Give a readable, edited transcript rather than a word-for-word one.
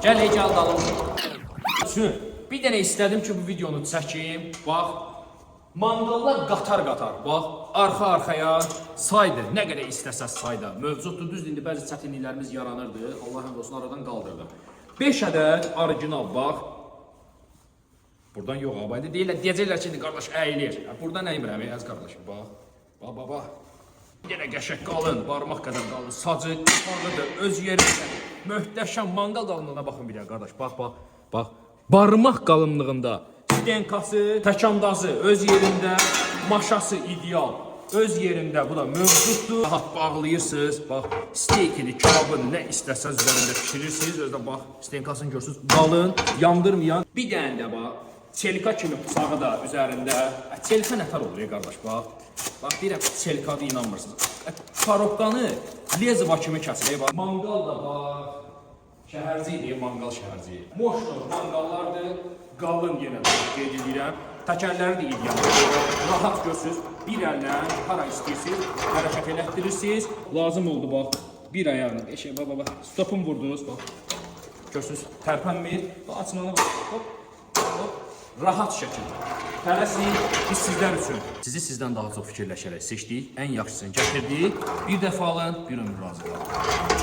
Gəl hecal dalım. Bir dənə istədim ki, bu videonu çəkim. Bax, manqallar qatar-qatar. Bax, arxa-arxaya saydı. Nə qədər istəsəz sayda. Mövcuddur. Düzdür, indi bəzi çətinliklərimiz yaranırdı. Allah həmd olsun, aradan qaldırdım. 5 ədəd orijinal, bax. Buradan yox, abayda deyirlər, deyəcəklər ki, qardaş əyilir. Buradan əymirəm, əziz qardaşım, bax. Bax. Yenə qəşək qalın, barmaq qədər qalın, sacı, qarlıdır, öz yerində. Möhtəşəm manqal qalınlığına baxın bir də, qardaş, bax. Barmaq qalınlığında stenkası, təkandazı öz yerində, maşası ideal, öz yerində, bu da mövcuddur. Rahat bağlayırsınız, bax, steykini, kebabını nə istəsəz üzərində pişirirsiniz, özdə bax, stenkasını görürsünüz, qalın, yandırmayan. Bir dənə də bax, çelika kimi bıçağı da üzərində. Çelika nətər olur ya qardaş, bax. Bax, deyirəm, çelikadı inanmırsınız. Karobkanı lezva kimi kəsilir, bax. Manqal da bax, şəhərci idi, manqal şəhərci. Moşdur, manqallardır, qalın yenə də qeyd edirəm. Təkərləri də ideal. Rahat görsünüz, bir əllə hara istəyirsiniz, hərəkət elətdirirsiniz. Lazım oldu, bax, bir ayağını, bax, stopun vurdunuz, bax. Görsünüz, tərpənmir, bax, açmalı, bax, hop. Rahat şəkildə. Tələsin, biz sizlər üçün. Sizi sizdən daha çox fikirləşərək seçdik, ən yaxşısını gətirdik. Bir dəfə alın, bir ömür razı qalın.